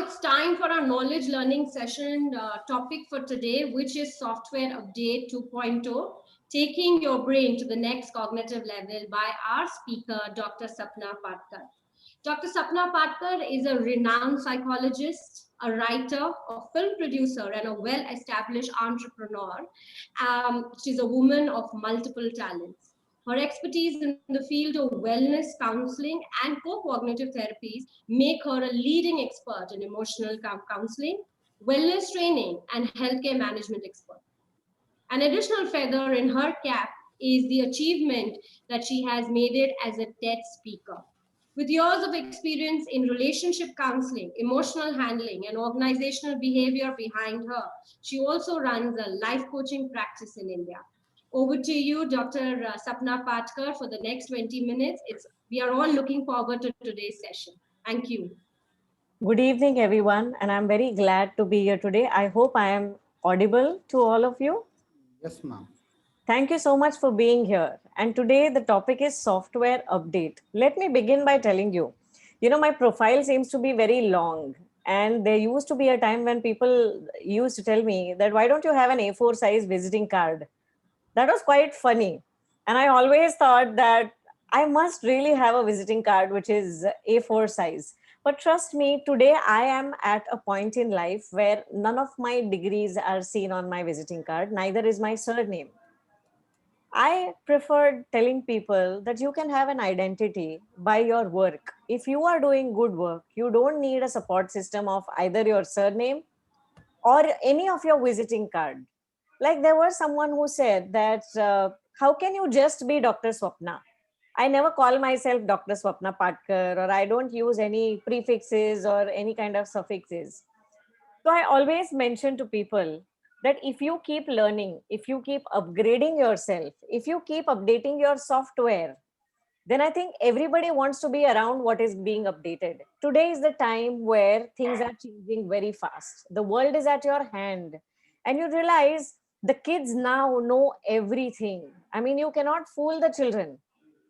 it's time for our knowledge learning session topic for today, which is Software Update 2.0, taking your brain to the next cognitive level by our speaker, Dr. Sapna Patkar. Dr. Sapna Patkar is a renowned psychologist, a writer, a film producer, and a well-established entrepreneur. She's a woman of multiple talents. Her expertise in the field of wellness counseling and co-cognitive therapies make her a leading expert in emotional counseling, wellness training, and healthcare management expert. An additional feather in her cap is the achievement that she has made it as a TED speaker. With years of experience in relationship counseling, emotional handling, and organizational behavior behind her, she also runs a life coaching practice in India. Over to you, Dr. Sapna Patkar, for the next 20 minutes. We are all looking forward to today's session. Thank you. Good evening, everyone, and I'm very glad to be here today. I hope I am audible to all of you. Yes, ma'am. Thank you so much for being here. And today the topic is software update. Let me begin by telling you, my profile seems to be very long. And there used to be a time when people used to tell me that, why don't you have an A4 size visiting card? That was quite funny. And I always thought that I must really have a visiting card which is A4 size. But trust me, today I am at a point in life where none of my degrees are seen on my visiting card, neither is my surname. I preferred telling people that you can have an identity by your work. If you are doing good work, you don't need a support system of either your surname or any of your visiting card. Like there was someone who said that, how can you just be Dr. Swapna? I never call myself Dr. Swapna Patkar, or I don't use any prefixes or any kind of suffixes. So I always mention to people that if you keep learning, if you keep upgrading yourself, if you keep updating your software, then I think everybody wants to be around what is being updated. Today is the time where things are changing very fast. The world is at your hand, and you realize the kids now know everything. I mean, you cannot fool the children.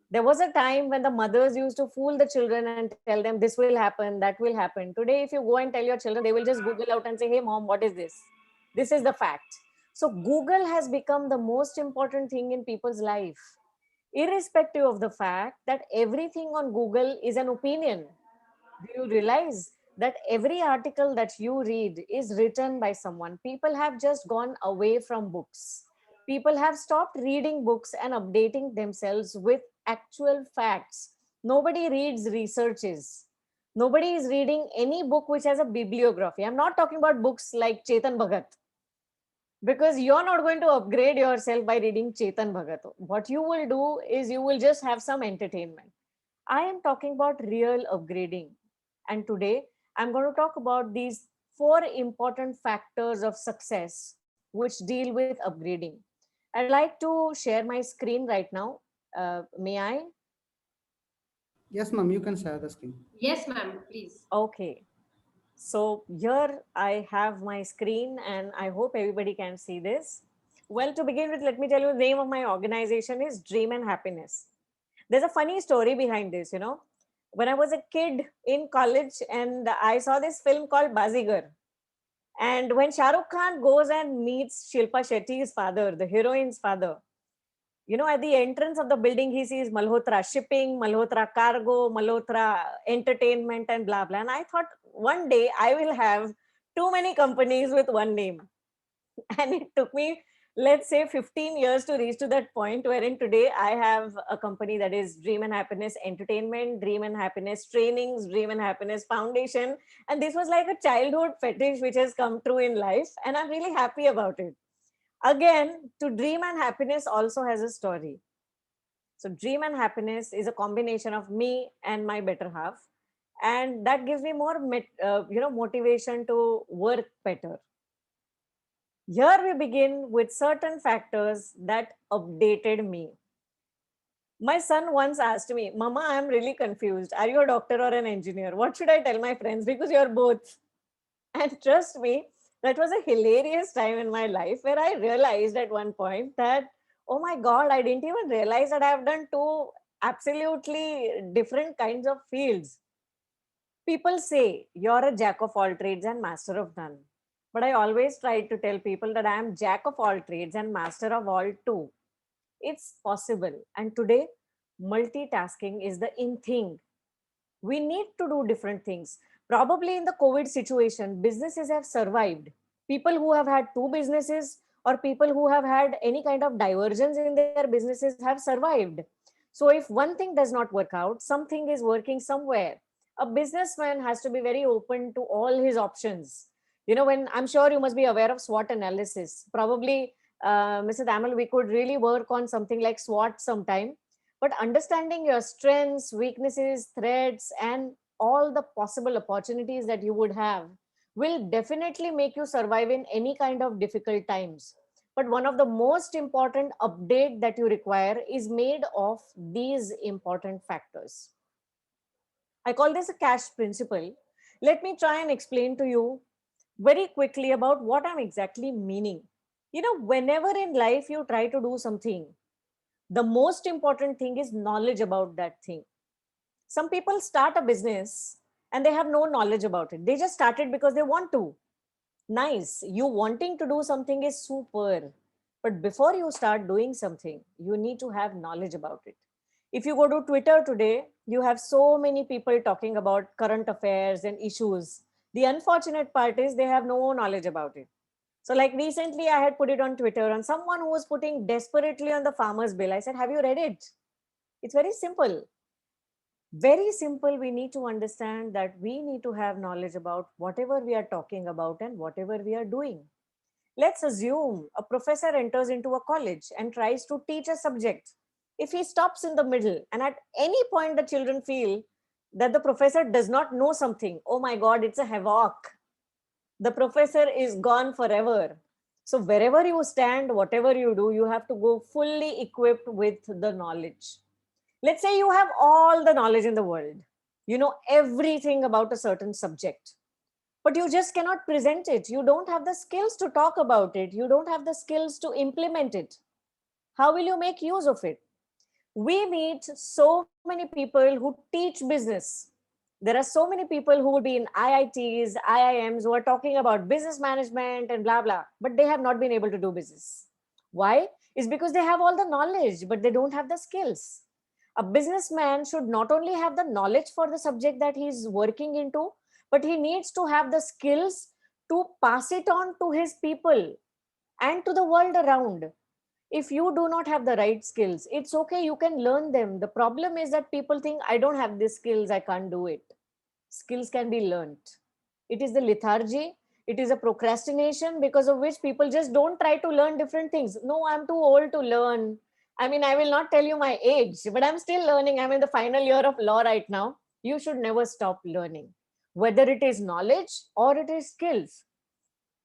There was a time when the mothers used to fool the children and tell them this will happen, that will happen. Today, if you go and tell your children, they will just Google out and say, hey, mom, what is this? This is the fact. So, Google has become the most important thing in people's life, irrespective of the fact that everything on Google is an opinion. Do you realize that every article that you read is written by someone? People have just gone away from books. People have stopped reading books and updating themselves with actual facts. Nobody reads researches. Nobody is reading any book which has a bibliography. I'm not talking about books like Chetan Bhagat, because you're not going to upgrade yourself by reading Chetan Bhagat. What you will do is you will just have some entertainment. I am talking about real upgrading. And today I'm going to talk about these 4 important factors of success which deal with upgrading. I'd like to share my screen right now. May I? Yes, ma'am. You can share the screen. Yes, ma'am, please. Okay. So here I have my screen and I hope everybody can see this. Well, to begin with, let me tell you the name of my organization is Dream and Happiness. There's a funny story behind this, When I was a kid in college and I saw this film called Bazigar. And when Shah Rukh Khan goes and meets Shilpa Shetty's father, the heroine's father, at the entrance of the building, he sees Malhotra Shipping, Malhotra Cargo, Malhotra Entertainment, and blah, blah. And I thought one day I will have too many companies with one name. And it took me, let's say, 15 years to reach to that point wherein today I have a company that is Dream and Happiness Entertainment, Dream and Happiness Trainings, Dream and Happiness Foundation. And this was like a childhood fetish which has come true in life. And I'm really happy about it. Again, to Dream and Happiness also has a story. So Dream and Happiness is a combination of me and my better half. And that gives me more, motivation to work better. Here we begin with certain factors that updated me. My son once asked me, Mama, I'm really confused. Are you a doctor or an engineer? What should I tell my friends? Because you're both. And trust me, that was a hilarious time in my life where I realized at one point that, oh my God, I didn't even realize that I have done 2 absolutely different kinds of fields. People say you're a jack of all trades and master of none. But I always try to tell people that I am jack of all trades and master of all too. It's possible. And today, multitasking is the in thing. We need to do different things. Probably in the COVID situation, businesses have survived. People who have had two businesses or people who have had any kind of divergence in their businesses have survived. So if one thing does not work out, something is working somewhere. A businessman has to be very open to all his options. When I'm sure you must be aware of SWOT analysis. Probably, Mr. Damal, we could really work on something like SWOT sometime. But understanding your strengths, weaknesses, threats, and all the possible opportunities that you would have will definitely make you survive in any kind of difficult times. But one of the most important update that you require is made of these important factors. I call this a cash principle. Let me try and explain to you very quickly about what I'm exactly meaning. Whenever in life you try to do something, the most important thing is knowledge about that thing. Some people start a business and they have no knowledge about it. They just started because they want to. Nice. You wanting to do something is super. But before you start doing something, you need to have knowledge about it. If you go to Twitter today, you have so many people talking about current affairs and issues. The unfortunate part is they have no knowledge about it. So, like recently, I had put it on Twitter, and someone who was putting desperately on the farmer's bill, I said, have you read it? It's very simple. Very simple. We need to understand that we need to have knowledge about whatever we are talking about and whatever we are doing. Let's assume a professor enters into a college and tries to teach a subject. If he stops in the middle and at any point the children feel that the professor does not know something, oh my God, it's a havoc. The professor is gone forever. So wherever you stand, whatever you do, you have to go fully equipped with the knowledge. Let's say you have all the knowledge in the world. You know everything about a certain subject, but you just cannot present it. You don't have the skills to talk about it. You don't have the skills to implement it. How will you make use of it? We meet so many people who teach business. There are so many people who would be in IITs, IIMs who are talking about business management and blah, blah, but they have not been able to do business. Why? It's because they have all the knowledge, but they don't have the skills. A businessman should not only have the knowledge for the subject that he's working into, but he needs to have the skills to pass it on to his people and to the world around. If you do not have the right skills, it's okay, you can learn them. The problem is that people think, I don't have these skills, I can't do it. Skills can be learned. It is the lethargy, it is a procrastination because of which people just don't try to learn different things. No, I'm too old to learn. I mean, I will not tell you my age, but I'm still learning. I'm in the final year of law right now. You should never stop learning, whether it is knowledge or it is skills.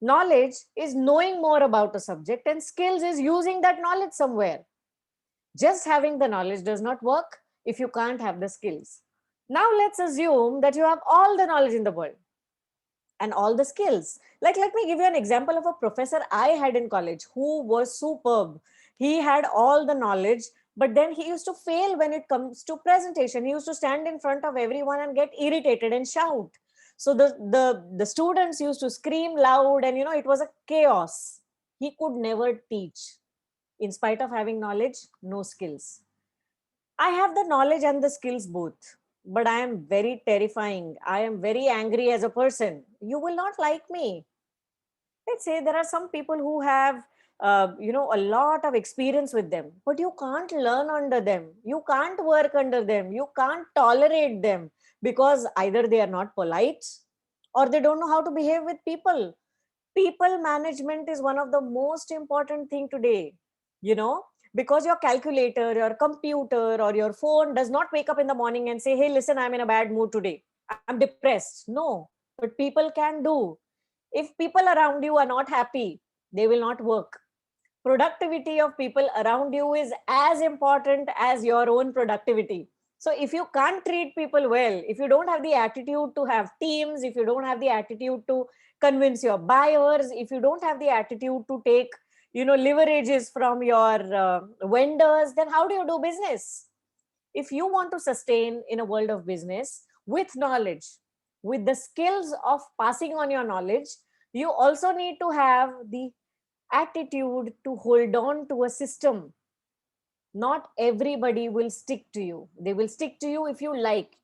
Knowledge is knowing more about a subject, and skills is using that knowledge somewhere. Just having the knowledge does not work if you can't have the skills. Now let's assume that you have all the knowledge in the world and all the skills. Like, let me give you an example of a professor I had in college who was superb. He had all the knowledge, but then he used to fail when it comes to presentation. He used to stand in front of everyone and get irritated and shout. So the students used to scream loud, and it was a chaos. He could never teach. In spite of having knowledge, no skills. I have the knowledge and the skills both, but I am very terrifying. I am very angry as a person. You will not like me. Let's say there are some people who have, a lot of experience with them, but you can't learn under them. You can't work under them. You can't tolerate them because either they are not polite or they don't know how to behave with people. People management is one of the most important thing today, you know because your calculator, your computer, or your phone does not wake up in the morning and say, hey, listen, I'm in a bad mood today, I'm depressed. No, but people can do. If people around you are not happy, they will not work. Productivity of people around you is as important as your own productivity. So if you can't treat people well, if you don't have the attitude to have teams, if you don't have the attitude to convince your buyers, if you don't have the attitude to take leverages from your vendors, then how do you do business? If you want to sustain in a world of business with knowledge, with the skills of passing on your knowledge, you also need to have the attitude to hold on to a system. Not everybody will stick to you. They will stick to you if you like.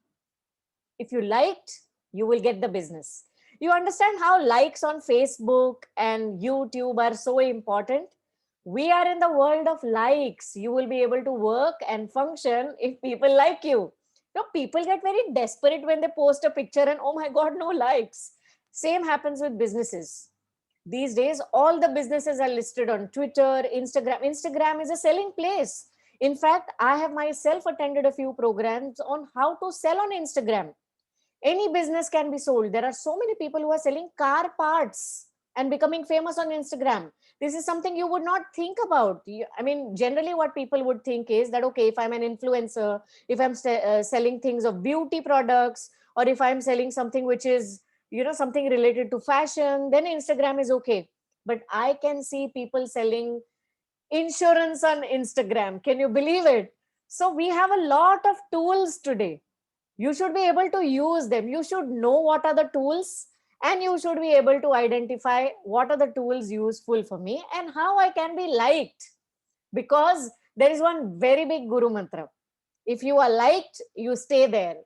If you liked, you will get the business. You understand how likes on Facebook and YouTube are so important? We are in the world of likes. You will be able to work and function if people like you. You know, people get very desperate when they post a picture and oh my God, no likes. Same happens with businesses. These days, all the businesses are listed on Twitter, Instagram. Instagram is a selling place. In fact, I have myself attended a few programs on how to sell on Instagram. Any business can be sold. There are so many people who are selling car parts and becoming famous on Instagram. This is something you would not think about. I mean, generally what people would think is that, okay, if I'm an influencer, if I'm selling things of beauty products, or if I'm selling something which is, something related to fashion, then Instagram is okay. But I can see people selling insurance on Instagram. Can you believe it? So we have a lot of tools today. You should be able to use them. You should know what are the tools, and you should be able to identify what are the tools useful for me and how I can be liked. Because there is one very big guru mantra. If you are liked, you stay there.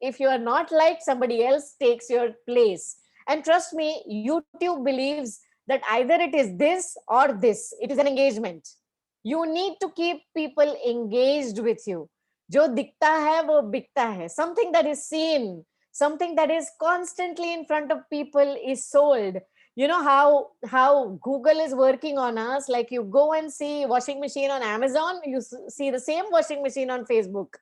If you are not liked, somebody else takes your place. And trust me, YouTube believes that either it is this or this. It is an engagement. You need to keep people engaged with you. जो दिखता है वो बिकता है. Something that is seen, something that is constantly in front of people is sold. You know how Google is working on us. Like, you go and see washing machine on Amazon, you see the same washing machine on Facebook,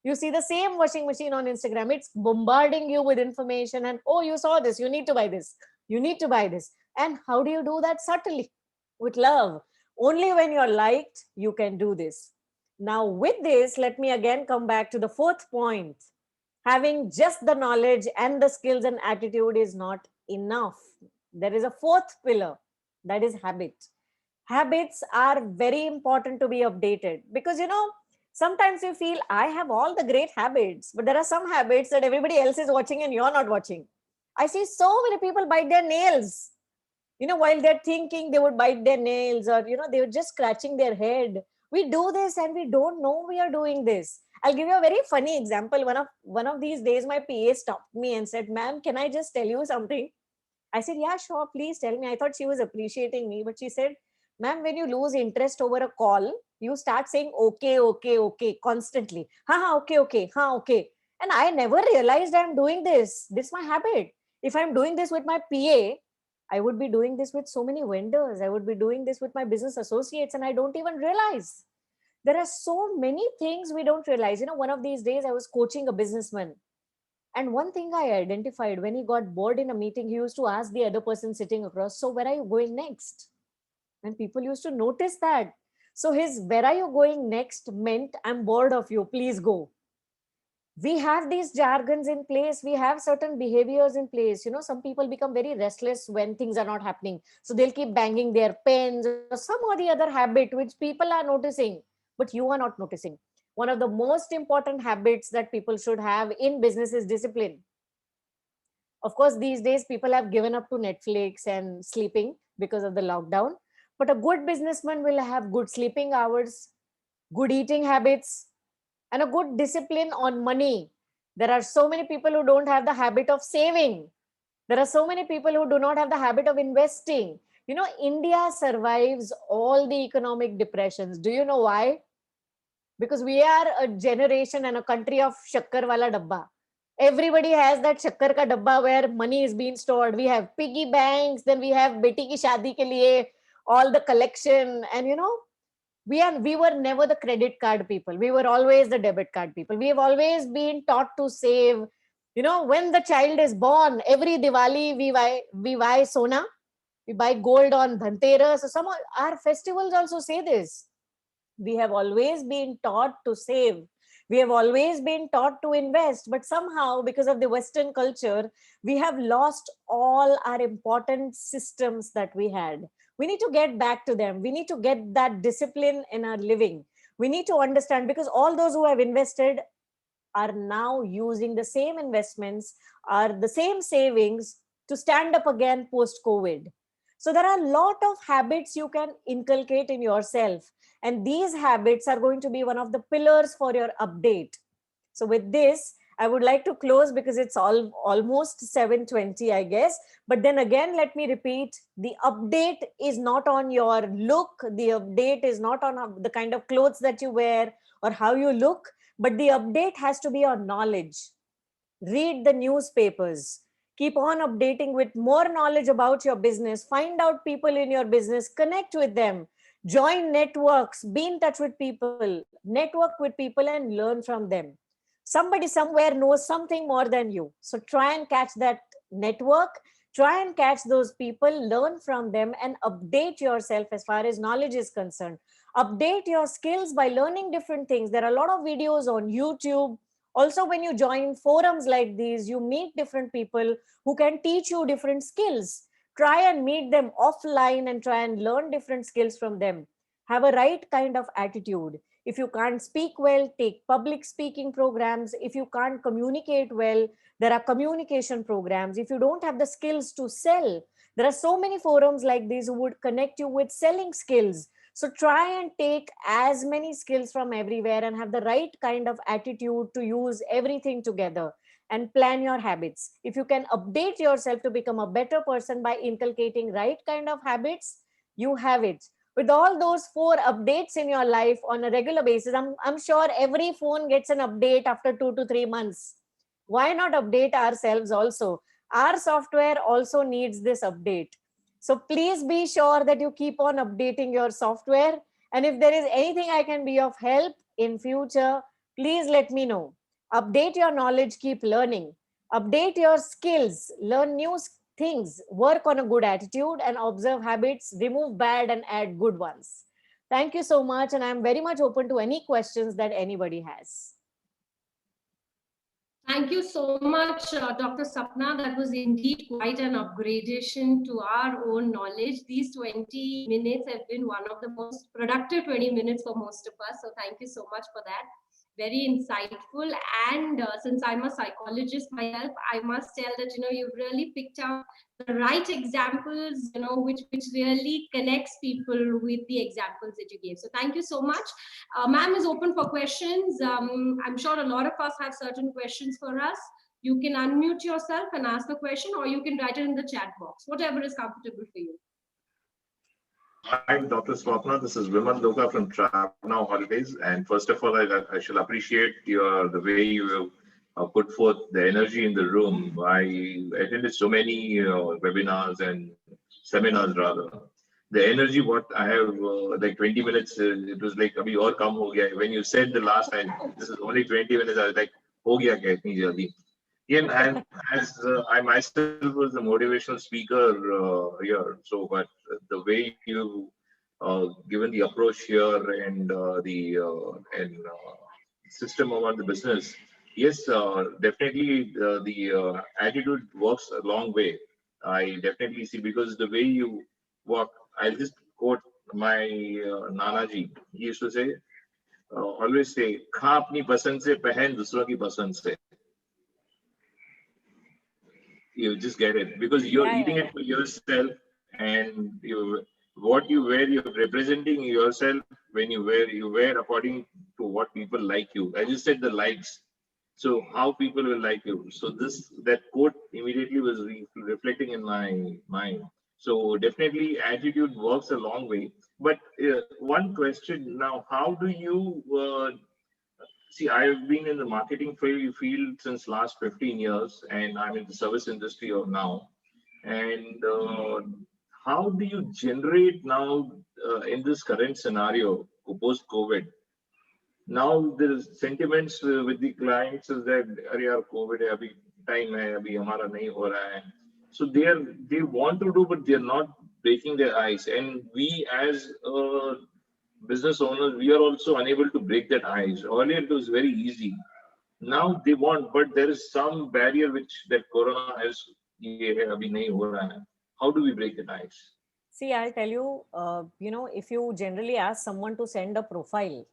you see the same washing machine on Instagram. It's bombarding you with information, and oh, you saw this, you need to buy this, you need to buy this. And how do you do that? Subtly, with love. Only when you're liked, you can do this. Now, with this, let me again come back to the fourth point. Having just the knowledge and the skills and attitude is not enough. There is a fourth pillar, that is habit. Habits are very important to be updated, because sometimes you feel I have all the great habits, but there are some habits that everybody else is watching and you're not watching. I see so many people bite their nails. While they're thinking, they would bite their nails, or they were just scratching their head. We do this and we don't know we are doing this. I'll give you a very funny example. One of these days, my PA stopped me and said, "Ma'am, can I just tell you something?" I said, "Yeah, sure, please tell me." I thought she was appreciating me, but she said, "Ma'am, when you lose interest over a call, you start saying okay, okay, okay constantly. Ha, okay, okay, ha, okay." And I never realized I'm doing this. This is my habit. If I'm doing this with my PA, I would be doing this with so many vendors. I would be doing this with my business associates, and I don't even realize. There are so many things we don't realize. One of these days I was coaching a businessman. And one thing I identified, when he got bored in a meeting, he used to ask the other person sitting across, "So where are you going next?" And people used to notice that. So his "where are you going next" meant, "I'm bored of you, please go." We have these jargons in place. We have certain behaviors in place. Some people become very restless when things are not happening. So they'll keep banging their pens or some or the other habit which people are noticing, but you are not noticing. One of the most important habits that people should have in business is discipline. Of course, these days people have given up to Netflix and sleeping because of the lockdown. But a good businessman will have good sleeping hours, good eating habits, and a good discipline on money. There are so many people who don't have the habit of saving. There are so many people who do not have the habit of investing. India survives all the economic depressions. Do you know why? Because we are a generation and a country of shakkar wala dabba. Everybody has that shakkar ka dabba where money is being stored. We have piggy banks, then we have beti ki shadi ke liye all the collection, and we were never the credit card people. We were always the debit card people. We have always been taught to save. When the child is born, every Diwali we buy sona, we buy gold on Dhanteras. So some of our festivals also say this. We have always been taught to save. We have always been taught to invest, but somehow, because of the Western culture, we have lost all our important systems that we had. We need to get back to them. We need to get that discipline in our living. We need to understand, because all those who have invested are now using the same investments, are the same savings to stand up again post COVID. So there are a lot of habits you can inculcate in yourself, and these habits are going to be one of the pillars for your update. So with this, I would like to close because it's almost 7:20, I guess. But then again, let me repeat, the update is not on your look. The update is not on the kind of clothes that you wear or how you look, but the update has to be on knowledge. Read the newspapers, keep on updating with more knowledge about your business, find out people in your business, connect with them, join networks, be in touch with people, network with people and learn from them. Somebody somewhere knows something more than you, so try and catch that network, try and catch those people, learn from them, and update yourself as far as knowledge is concerned. Update your skills by learning different things. There are a lot of videos on YouTube. Also, when you join forums like these, you meet different people who can teach you different skills. Try and meet them offline and try and learn different skills from them. Have a right kind of attitude. If you can't speak well, take public speaking programs. If you can't communicate well, there are communication programs. If you don't have the skills to sell, there are so many forums like these who would connect you with selling skills. So try and take as many skills from everywhere and have the right kind of attitude to use everything together and plan your habits. If you can update yourself to become a better person by inculcating right kind of habits, you have it. With all those 4 updates in your life on a regular basis, I'm sure every phone gets an update after 2 to 3 months. Why not update ourselves also? Our software also needs this update. So please be sure that you keep on updating your software. And if there is anything I can be of help in future, please let me know. Update your knowledge, keep learning. Update your skills, learn new things, work on a good attitude and observe habits, remove bad and add good ones. Thank you so much. And I'm very much open to any questions that anybody has. Thank you so much, Dr. Sapna. That was indeed quite an upgradation to our own knowledge. These 20 minutes have been one of the most productive 20 minutes for most of us. So thank you so much for that. Very insightful. And since I'm a psychologist myself, I must tell that, you've really picked up the right examples, which really connects people with the examples that you gave. So thank you so much. Ma'am is open for questions. I'm sure a lot of us have certain questions for us. You can unmute yourself and ask the question, or you can write it in the chat box, whatever is comfortable for you. Hi, Dr. Swapna. This is Vimal Loka from Travel Now Holidays. And first of all, I shall appreciate the way you put forth the energy in the room. I attended so many webinars and seminars rather. The energy, what I have, like 20 minutes, it was like, abhi aur kam ho gaya. When you said the last time, this is only 20 minutes, I was like, ho gaya kya itni jaldi. And as I myself was a motivational speaker here, so but the way you given the approach here and the system about the business, yes, definitely the attitude works a long way. I definitely see because the way you walk. I'll just quote my Nanaji. He used to say, always say, "खा अपनी पसंद से पहन दूसरों की पसंद से." You just get it because you're eating it for yourself, and what you wear, you're representing yourself. When you wear according to what people like you. I just said the likes, so how people will like you. So that quote immediately was reflecting in my mind. So definitely attitude works a long way. But one question now: how do you see, I've been in the marketing field since last 15 years, and I'm in the service industry of now. And how do you generate now in this current scenario post COVID? Now the sentiments with the clients is that अरे यार COVID है अभी time है अभी हमारा नहीं हो रहा है. So they want to do, but they're not breaking their ice. And we as business owners, we are also unable to break that ice. Earlier it was very easy. Now they want, but there is some barrier which that Corona has. ये है अभी नहीं हो रहा है. How do we break that ice? See, I'll tell you, if you generally ask someone to send a profile,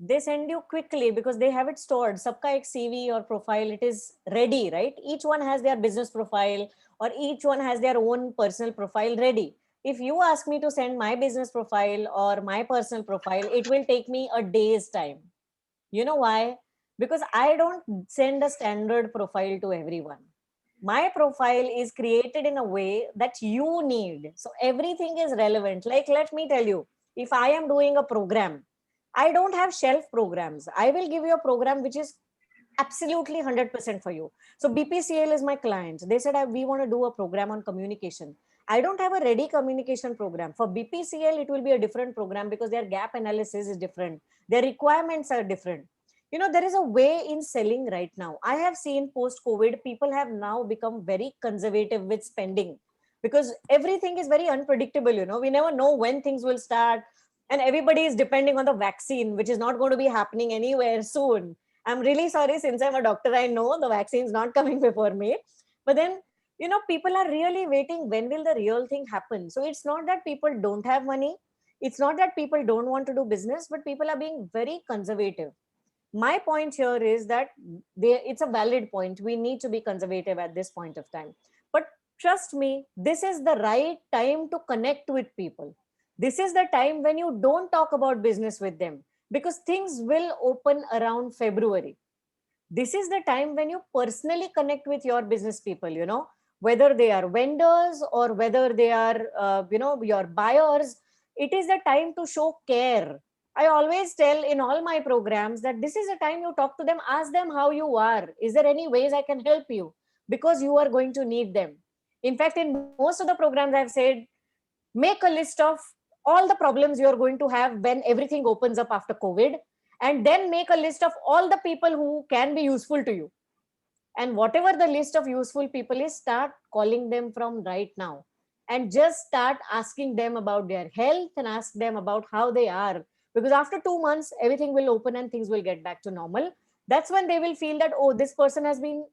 they send you quickly because they have it stored. Sabka ek CV or profile, it is ready, right? Each one has their business profile or each one has their own personal profile ready. If you ask me to send my business profile or my personal profile, it will take me a day's time. You know why? Because I don't send a standard profile to everyone. My profile is created in a way that you need. So everything is relevant. Like, let me tell you, if I am doing a program, I don't have shelf programs. I will give you a program which is absolutely 100% for you. So BPCL is my client. They said, we want to do a program on communication. I don't have a ready communication program. For BPCL, it will be a different program because their gap analysis is different. Their requirements are different. You know, there is a way in selling right now. I have seen post COVID, people have now become very conservative with spending because everything is very unpredictable. You know, we never know when things will start, and everybody is depending on the vaccine, which is not going to be happening anywhere soon. I'm really sorry, since I'm a doctor, I know the vaccine is not coming before me. But then, you know, people are really waiting. When will the real thing happen? So it's not that people don't have money. It's not that people don't want to do business, but people are being very conservative. My point here is that it's a valid point. We need to be conservative at this point of time. But trust me, this is the right time to connect with people. This is the time when you don't talk about business with them because things will open around February. This is the time when you personally connect with your business people, you know, whether they are vendors or whether they are, your buyers. It is the time to show care. I always tell in all my programs that this is a time you talk to them, ask them how you are. Is there any ways I can help you? Because you are going to need them. In fact, in most of the programs, I've said, make a list of all the problems you are going to have when everything opens up after COVID, and then make a list of all the people who can be useful to you. And whatever the list of useful people is, start calling them from right now and just start asking them about their health and ask them about how they are. Because after 2 months, everything will open and things will get back to normal. That's when they will feel that, oh, this person has been,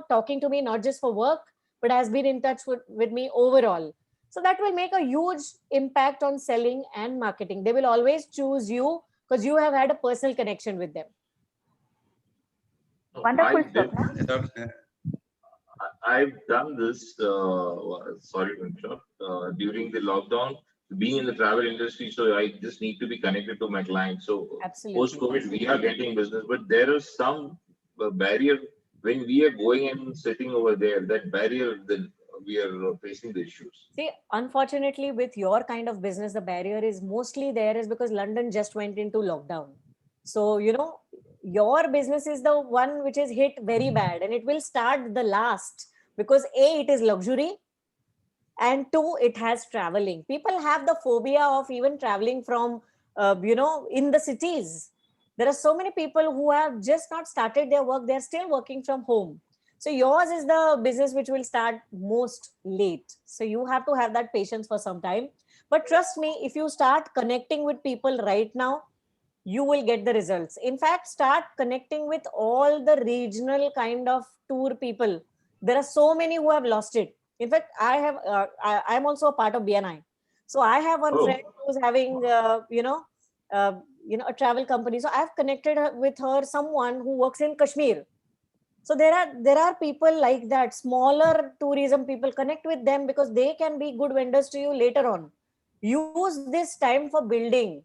talking to me not just for work, but has been in touch with me overall. So that will make a huge impact on selling and marketing. They will always choose you because you have had a personal connection with them. Wonderful, I did, Swapna. I've done this, sorry to interrupt, during the lockdown, being in the travel industry, so I just need to be connected to my clients. So Absolutely. post-COVID, we are getting business, but there is some barrier when we are going and sitting over there, that barrier, then we are facing the issues. See, unfortunately, with your kind of business, the barrier is mostly there is because London just went into lockdown. So, your business is the one which is hit very bad and it will start the last because A, it is luxury, and two, it has traveling. People have the phobia of even traveling from, in the cities. There are so many people who have just not started their work. They're still working from home. So yours is the business which will start most late. So you have to have that patience for some time. But trust me, if you start connecting with people right now, you will get the results. In fact, start connecting with all the regional kind of tour people. There are so many who have lost it. In fact, I'm also a part of BNI. So I have one friend who's having, a travel company. So I've connected with her, someone who works in Kashmir. So there are people like that, smaller tourism people. Connect with them because they can be good vendors to you later on. Use this time for building.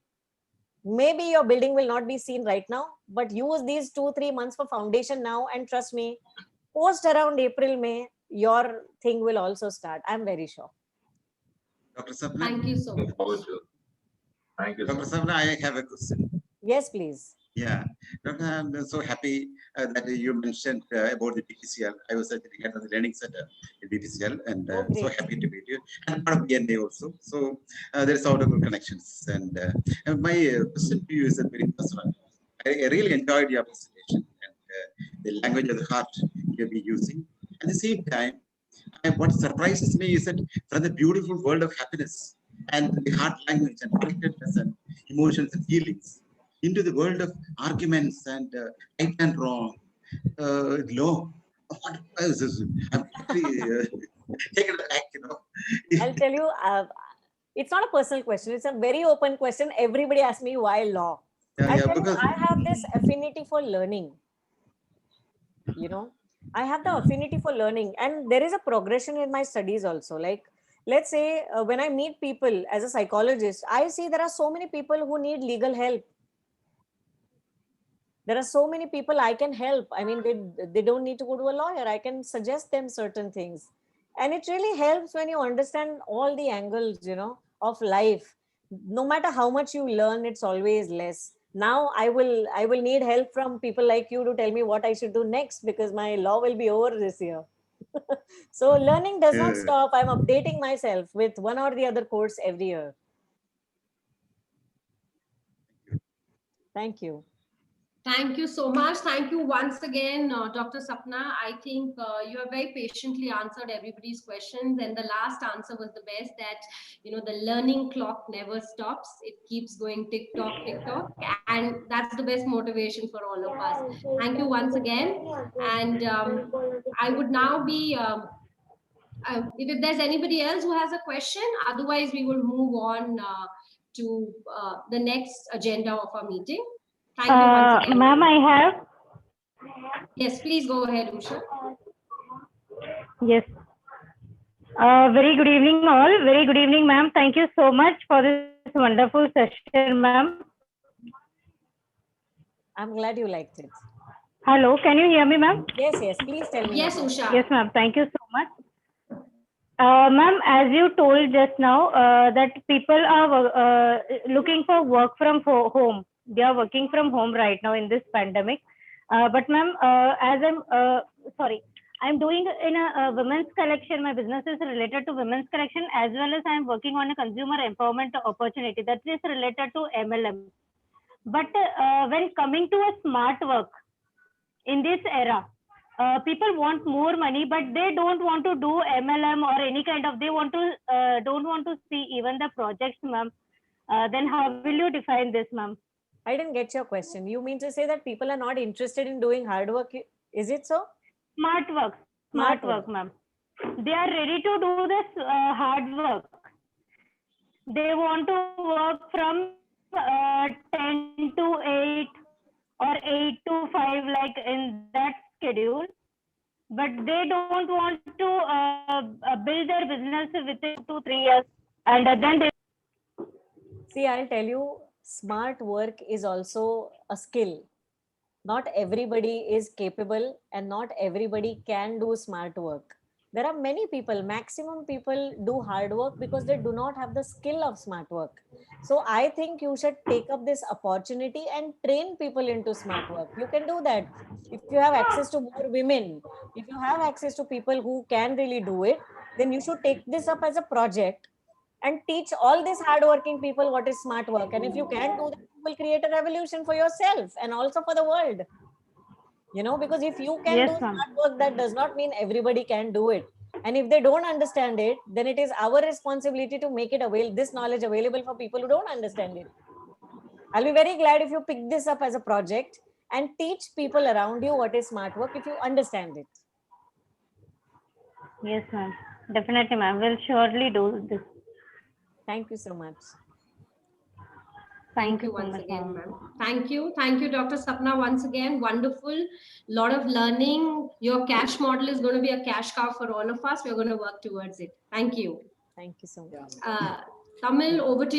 Maybe your building will not be seen right now, but use these 2-3 months for foundation now, and trust me, post around April, May, your thing will also start. I'm very sure. Dr. Sapna. Thank you so much. Thank you. Dr. Sapna, I have a question. Yes, please. Yeah, Dr. I'm so happy that you mentioned about the BPCL. I was at the learning center in BPCL, and so happy to meet you. And part of BNA also. So there's all the good connections. And my question to you is a very personal. I really enjoyed your presentation and the language of the heart you'll be using. At the same time, what surprises me is that from the beautiful world of happiness and the heart language and connectedness and emotions and feelings, into the world of arguments and right and wrong, law. What is this? I'm really taken aback, I'll tell you, it's not a personal question. It's a very open question. Everybody asks me why law. I yeah, tell you, because I have this affinity for learning. You know, I have the affinity for learning, and there is a progression in my studies also. Like, let's say when I meet people as a psychologist, I see there are so many people who need legal help. There are so many people I can help. I mean, they don't need to go to a lawyer. I can suggest them certain things. And it really helps when you understand all the angles, you know, of life. No matter how much you learn, it's always less. Now I will need help from people like you to tell me what I should do next, because my law will be over this year. So learning does not yeah, stop. I'm updating myself with one or the other course every year. Thank you. Thank you so much. Thank you once again, Dr. Sapna. I think you have very patiently answered everybody's questions, and the last answer was the best, that, you know, the learning clock never stops. It keeps going tick tock, and that's the best motivation for all of us. Thank you once again. And I would now be, if there's anybody else who has a question, otherwise we will move on to the next agenda of our meeting. Thank you once again. Ma'am, I have. Yes, please go ahead, Usha. Yes. Very good evening, all. Very good evening, ma'am. Thank you so much for this wonderful session, ma'am. I'm glad you liked it. Hello, can you hear me, ma'am? Yes, yes. Please tell me. Yes, Naveen. Usha. Yes, ma'am. Thank you so much. Ma'am, as you told just now, that people are looking for work from home. They are working from home right now in this pandemic. But ma'am, as I'm doing in a women's collection. My business is related to women's collection, as well as I'm working on a consumer empowerment opportunity that is related to MLM. But when coming to a smart work in this era, people want more money, but they don't want to do MLM or any kind of. They want to don't want to see even the projects, ma'am. Then how will you define this, ma'am? I didn't get your question. You mean to say that people are not interested in doing hard work? Is it so? Smart work, ma'am. They are ready to do this hard work. They want to work from 10 to 8 or 8 to 5, like in that schedule. But they don't want to build their business within 2-3 years. And then they. See, I'll tell you, smart work is also a skill. Not everybody is capable and not everybody can do smart work. There are many people, maximum people do hard work because they do not have the skill of smart work. So I think you should take up this opportunity and train people into smart work. You can do that. If you have access to more women, if you have access to people who can really do it, then you should take this up as a project and teach all these hardworking people what is smart work. And if you can do that, you will create a revolution for yourself and also for the world. You know, because if you can Yes, do ma'am. smart work, that does not mean everybody can do it. And if they don't understand it, then it is our responsibility to make it this knowledge available for people who don't understand it. I'll be very glad if you pick this up as a project and teach people around you what is smart work if you understand it. Yes, ma'am. Definitely, ma'am. We'll surely do this. Thank you so much. Thank you so once much, again, ma'am. ma'am. Thank you. Thank you, Dr. Sapna, once again. Wonderful. Lot of learning. Your cash model is going to be a cash cow for all of us. We're going to work towards it. Thank you. Thank you so much. Yeah. Tamil, over to you.